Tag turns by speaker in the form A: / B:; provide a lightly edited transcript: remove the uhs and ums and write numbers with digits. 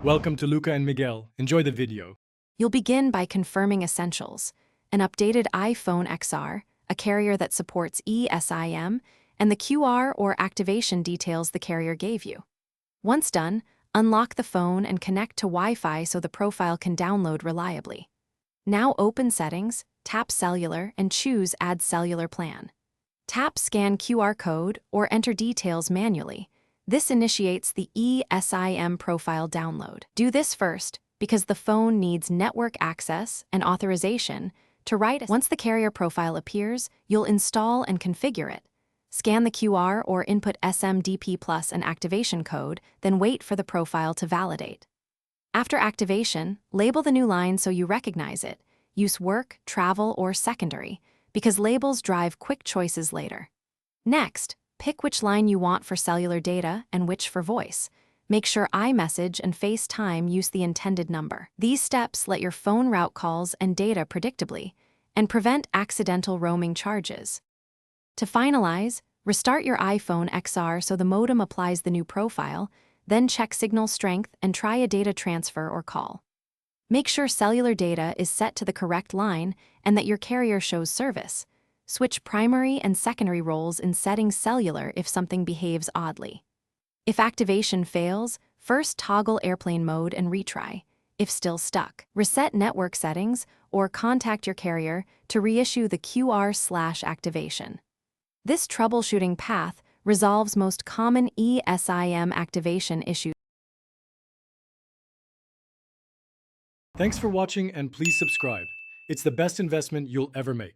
A: Welcome to Luca and Miguel. Enjoy the video.
B: You'll begin by confirming essentials: an updated iPhone XR, a carrier that supports eSIM, and the QR or activation details the carrier gave you. Once done, unlock the phone and connect to Wi-Fi so the profile can download reliably. Now open Settings, tap Cellular, and choose Add Cellular Plan. Tap Scan QR code or enter details manually. This initiates the eSIM profile download. Do this first because the phone needs network access and authorization to write. Once the carrier profile appears, you'll install and configure it. Scan the QR or input SMDP plus an activation code, then wait for the profile to validate. After activation, label the new line so you recognize it. Use work, travel, or secondary, because labels drive quick choices later. Next, pick which line you want for cellular data and which for voice. Make sure iMessage and FaceTime use the intended number. These steps let your phone route calls and data predictably and prevent accidental roaming charges. To finalize, restart your iPhone XR so the modem applies the new profile, then check signal strength and try a data transfer or call. Make sure cellular data is set to the correct line and that your carrier shows service. Switch primary and secondary roles in Settings Cellular if something behaves oddly. If activation fails, first toggle airplane mode and retry. If still stuck, reset network settings or contact your carrier to reissue the QR/activation. This troubleshooting path resolves most common eSIM activation issues.
A: Thanks for watching and please subscribe. It's the best investment you'll ever make.